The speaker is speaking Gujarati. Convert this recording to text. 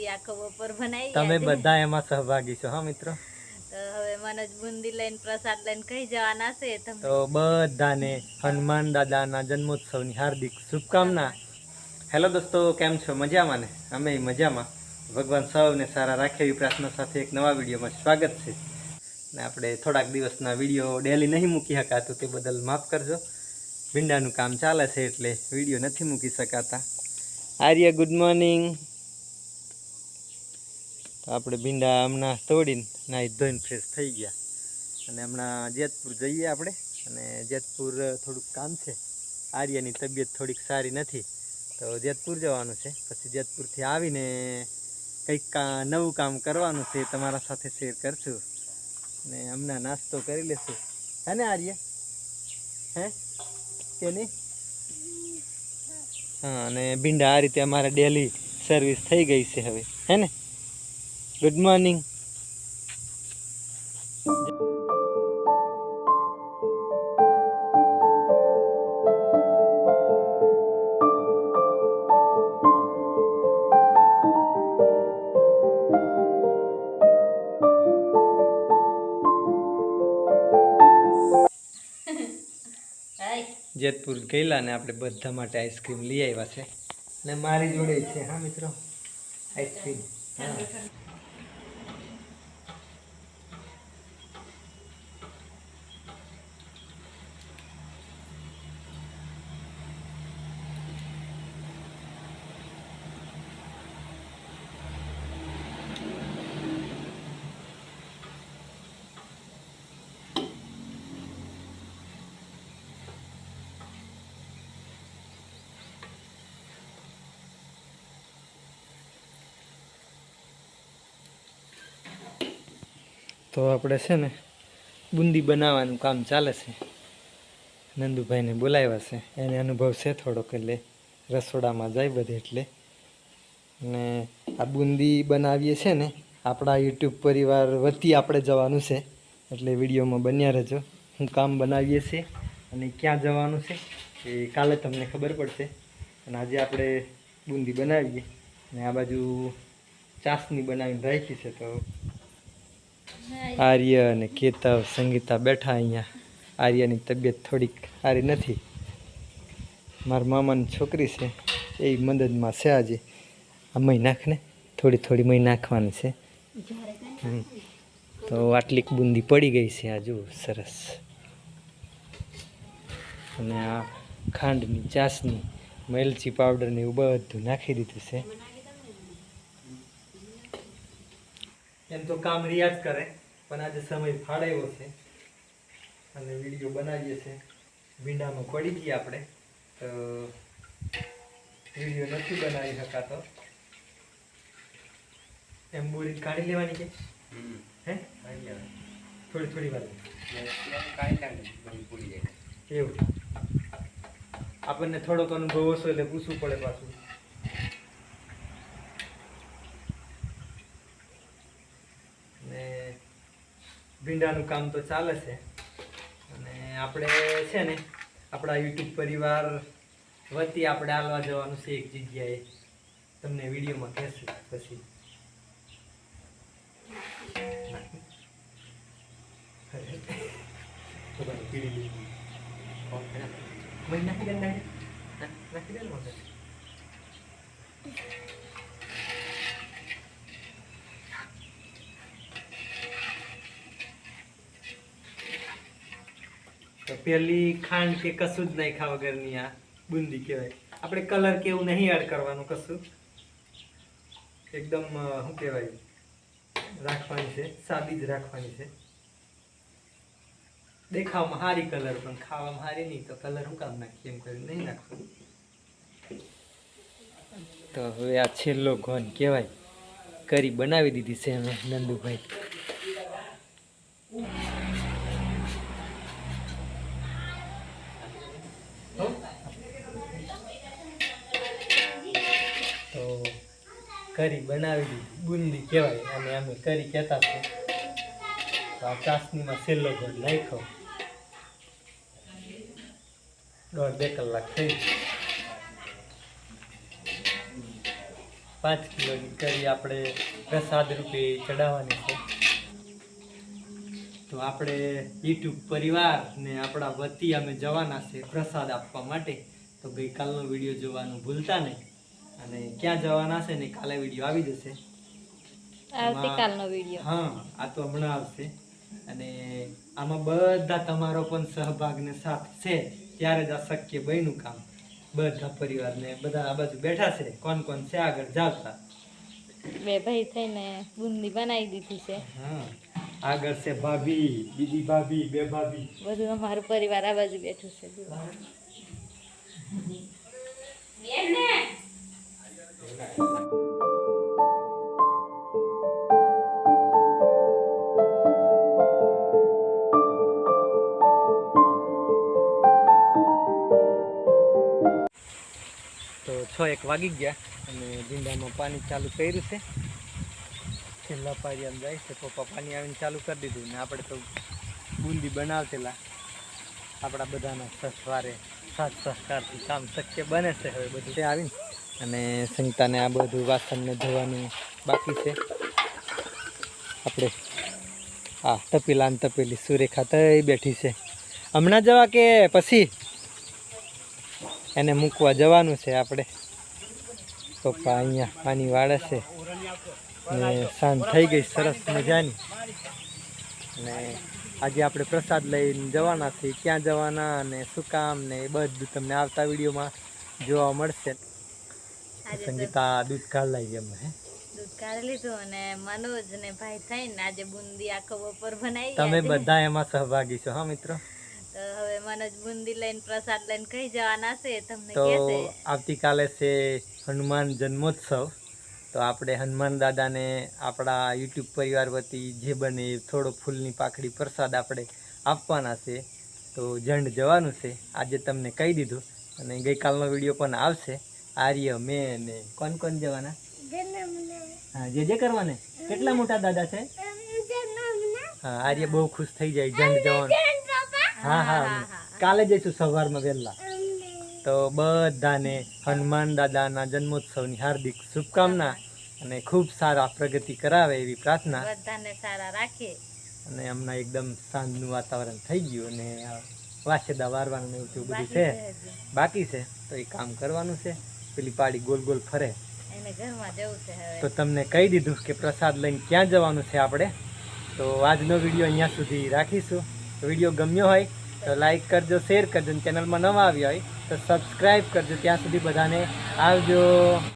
બુંદી આખો બપોર બનાવી તમે બધા એમાં સહભાગી છો હા મિત્રો। તો હવે મનોજ બુંદી લઈને પ્રસાદ લઈને કઈ જવાના છે તમે? તો બધાને હનુમાન દાદાના જન્મોત્સવની હાર્દિક શુભકામના। હેલો દોસ્તો, કેમ છો? મજામાં ને? અમે મજામાં। ભગવાન સૌને સારા રાખે એવી પ્રાર્થના સાથે એક નવા વિડીયોમાં સ્વાગત છે। ને આપણે થોડાક દિવસના વિડીયો ડેલી નહીં મૂકી શકાતું તે બદલ માફ કરજો। ભીંડાનું કામ ચાલે છે એટલે વિડીયો નથી મૂકી શકાતા। આર્ય ગુડ મોર્નિંગ। તો આપણે ભીંડા હમણાં તોડીને નાહી ધોઈને ફ્રેશ થઈ ગયા અને હમણાં જેતપુર જઈએ આપણે। અને જેતપુર થોડુંક કામ છે, આર્યની તબિયત થોડીક સારી નથી તો જેતપુર જવાનું છે। પછી જેતપુરથી આવીને કંઈક નવું કામ કરવાનું છે, તમારા સાથે શેર કરશું। ને હમણાં નાસ્તો કરી લેશું, હે ને આર્ય? હે કે નહીં? હા, અને ભીંડા આ રીતે અમારે ડેલી સર્વિસ થઈ ગઈ છે હવે, હે ને? Good morning. જેતપુર ગયેલા ને આપણે બધા માટે આઈસ્ક્રીમ લઈ આવ્યા છે ને મારી જોડે છે હા મિત્રો આઈસ્ક્રીમ। હા, તો આપણે છે ને બુંદી બનાવવાનું કામ ચાલે છે। નંદુભાઈને બોલાવ્યા છે, એને અનુભવ છે થોડોક એટલે રસોડામાં જાય બધે એટલે। ને આ બુંદી બનાવીએ છે ને આપણા યુટ્યુબ પરિવાર વતી આપણે જવાનું છે એટલે વિડીયોમાં બન્યા રહેજો। હું કામ બનાવીએ છીએ અને ક્યાં જવાનું છે એ કાલે તમને ખબર પડશે। અને આજે આપણે બુંદી બનાવીએ ને આ બાજુ ચાસણી બનાવીને રાખી છે। તો આર્ય અને કેતવ સંગીતા બેઠા અહીંયા। આર્યની તબિયત થોડીક સારી નથી, મારા મામાની છોકરી છે એ મદદમાં છે આજે। આ મહી નાખને, થોડી થોડી મહી નાખવાની છે। તો આટલીક બુંદી પડી ગઈ છે, આ જુઓ સરસ। અને આ ખાંડની ચાસણી, એલચી પાવડર ને એવું બધું નાખી દીધું છે। એમ તો કામ રિયાજ કરે પણ આજે સમય ફાળવ્યો છે અને વિડીયો બનાવીએ છીએ। ભીંડામાં પડી ગયા આપણે તો વિડીયો નથી બનાવી શકાતો। એમ બોરી કાઢી લેવાની કે હે થોડી થોડી વાર એવું આપણને થોડોક અનુભવ હશો એટલે પૂછવું પડે પાછું। ને ભીંડાનું કામ તો ચાલે છે અને આપણે છે ને આપણા યુટ્યુબ પરિવાર વતી આપણે હાલવા જવાનું છે એક જગ્યાએ, તમને વિડીયોમાં કહેશું પછી। તો પેલી ખાંડ કે કશું જ નહીં ખાવા વગરની આ બુંદી કહેવાય। આપણે કલર કે એવું નહીં એડ કરવાનું કશું, એકદમ શું કહેવાય રાખવાની છે, સાદી જ રાખવાની છે। દેખાવમાં સારી કલર પણ ખાવામાં સારી નહીં, તો કલર શું કામ નાખીએ એમ કરીને નહીં નાખવાનું। તો હવે આ છેલ્લો ઘોન કહેવાય, કરી બનાવી દીધી છે અમે નંદુભાઈ। તો કરી બનાવી દીધી બુંદી કહેવાય અને અમે કરી કહેતા છે। તો આ ચાસણીમાં છેલ્લો ઘોટ નાખ્યો, 1.5-2 કલાક થઈ। 5 કિલોની કરી આપણે પ્રસાદ રૂપે ચડાવવાની છે. તો આપણે યુટ્યુબ પરિવાર ને આપણા વતી અમે જવાના છે પ્રસાદ આપવા માટે. તો ગઈકાલનો વિડીયો જોવાનું ભૂલતા નહીં. અને ક્યાં જવાના છે ને કાલે વિડીયો આવી જશે, આવતીકાલનો વિડીયો. હા, આ તો હમણાં આવશે. અને આમાં બધા તમારો પણ સહભાગ ને સાથ છે ત્યારે જ આ શક્ય બન્યું કામ. બધા પરિવારને બધા આ બાજુ બેઠા છે, કોણ કોણ છે આગળ જાવતા. 2 ભાઈ થઈને બુંદી બનાવી દીધી છે. હા, આગળ છે ભાભી, બીજી ભાભી, 2 ભાભી, બધું અમારું પરિવાર આ બાજુ બેઠું છે. તો 6:01 વાગી ગયા અને ભીંડામાં પાણી ચાલુ કર્યું છે. છેલ્લા પારિયામાં જાય છે. પપ્પા પાણી આવીને ચાલુ કરી દીધું ને આપણે તો બુંદી બનાવતેલા. આપણા બધાના સથવારે સાથ સહકારથી કામ શક્ય બને છે. હવે બધું તે આવીને અને સંગીતાને આ બધું વાસણને ધોવાનું બાકી છે. આપણે આ તપેલા ને તપેલી સુરેખા તઈ બેઠી છે. હમણાં જવા કે પછી એને મૂકવા જવાનું છે આપણે. પપ્પા અહીંયા પાણી વાળે છે ને સાંજ થઈ ગઈ સરસ મજાની. અને આજે આપણે પ્રસાદ લઈને જવાના છીએ. ક્યાં જવાના અને શું કામ ને એ બધું તમને આવતા વિડીયોમાં જોવા મળશે. સંગીતા દૂધ કાઢ લાવી અમે દૂધ કાઢી લીધું અને મનોજ ને ભાઈ થઈને આજે બુંદી આખો બપોર બનાવી. તમે બધા એમાં સહભાગી છો. હા મિત્રો, તો હવે મનોજ બુંદી લઈને પ્રસાદ લઈને કઈ જવાના છે તમને તો કહેશે. આવતીકાલે છે હનુમાન જન્મોત્સવ. તો આપણે હનુમાન દાદાને આપણા યુટ્યુબ પરિવાર વતી જે બને થોડો ફૂલની પાકડી પ્રસાદ આપણે આપવાના છે. તો જંડ જવાનું છે આજે તમને કહી દીધું. અને ગઈકાલનો વિડીયો પણ આવશે. આર્ય, મેં ને કોણ કોણ જવાના? હા, જે કરવાને. કેટલા મોટા દાદા છે? હા, આર્ય બહુ ખુશ થઈ જાય જંડ જવાનું. હા હા, કાલે જઈશું સવારમાં વહેલા. તો બધાને હનુમાન દાદાના જન્મોત્સવની હાર્દિક શુભકામના અને ખૂબ સારા પ્રગતિ કરાવે એવી પ્રાર્થના. બધાને સારા રાખે. અને હમણાં એકદમ સાંજનું વાતાવરણ થઈ ગયું અને વાસેદા વારવાનું એવું તેવું બધું છે બાકી છે. તો એ કામ કરવાનું છે. પેલી પાડી ગોલ ગોલ ફરે એને ઘરમાં જવું છે હવે. તો તમને કહી દીધું કે પ્રસાદ લઈને ક્યાં જવાનું છે આપણે. તો આજનો વિડીયો અહીંયા સુધી રાખીશું. વિડીયો ગમ્યો હોય તો લાઈક કરજો, શેર કરજો. ચેનલમાં નવા આવ્યા હોય તો સબસ્ક્રાઈબ કરજો. ત્યાં સુધી બધાને આવજો.